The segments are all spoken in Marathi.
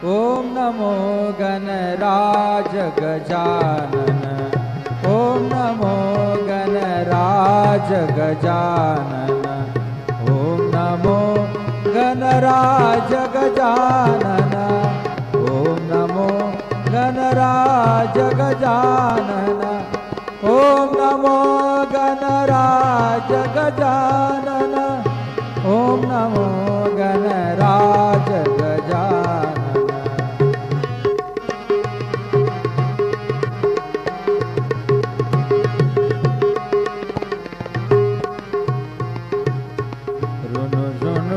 ओम नमो गणराज गजानन, ओम नमो गणराज गजानन, ओम नमो गणराज गजानन, ओम नमो गणराज गजानन, ओम नमो गणराज गजानन, ओम नमो गणराज गजानन।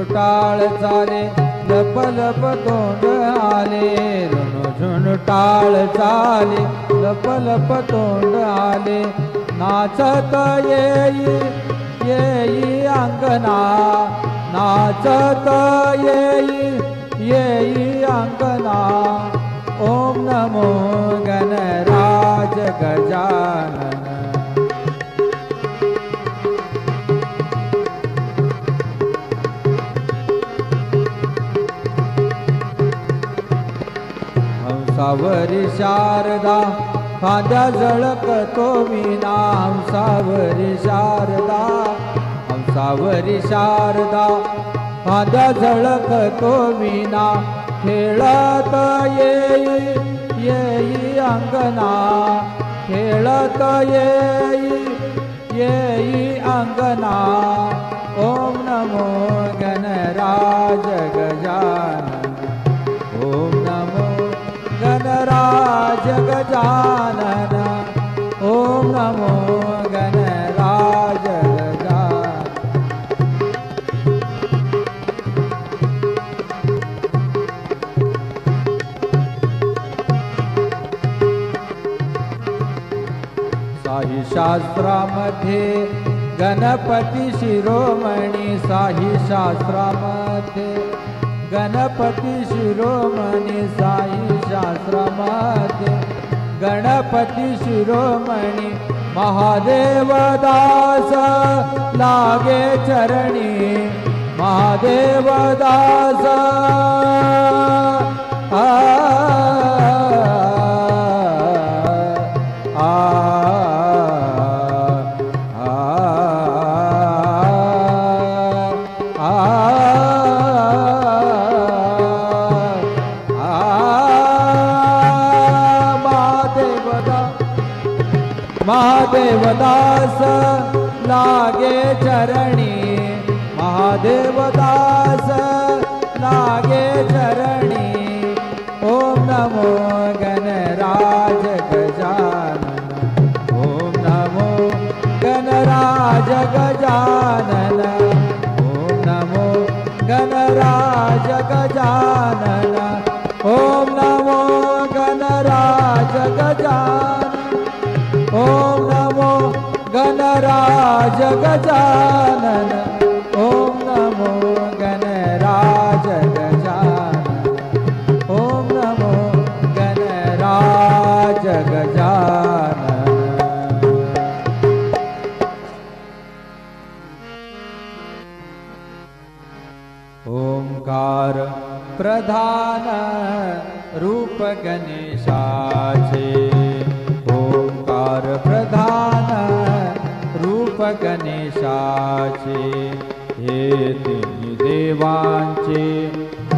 टाळ चाले लप लप तोंड आले, ऋणझुण टाळ चाले लप लप तोंड आले, नाचत येई येई अंगना, नाचत येई येई अंगना, ओम नमो गणराज गजानन। हंसावरी शारदा खांद्या झळकतो वीणा, हंसावरी शारदा, हंसावरी शारदा खांद्या झळकतो वीणा, खेळत येई येई अंगना, खेळत येई येई अंगना, ओम नमो गणराज गजानन, ओम नमो गणराज गजानन, ओम नमो गणराज गजानन। साही शास्त्रामध्ये गणपती शिरोमणी, साही शास्त्रामध्ये गणपती शिरोमणी, साई शास्त्रामध्ये गणपती शिरोमणी, महादेव दास लागे चरणी, महादेव दास महादेव दास लागे चरणी, महादेव दास लागे चरणी, ओम नमो गणराज गजानन, ओम नमो गणराज गजानन, ओम नमो गणराज गजानन, ओम नमो गणराज गजानन, ओम नमो गणराज गजानन, ओम नमो गणराज गजानन, ओम नमो गणराज गजानन। ओंकार प्रधान रूप गणेशाचे, ओंकार प्रधान रूप गणेशाचे, हे तिन्ही देवांचे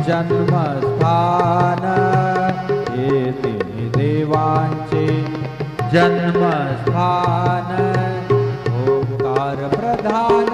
जन्मस्थान, हे तिन्ही देवांचे जन्मस्थान, ओंकार प्रधान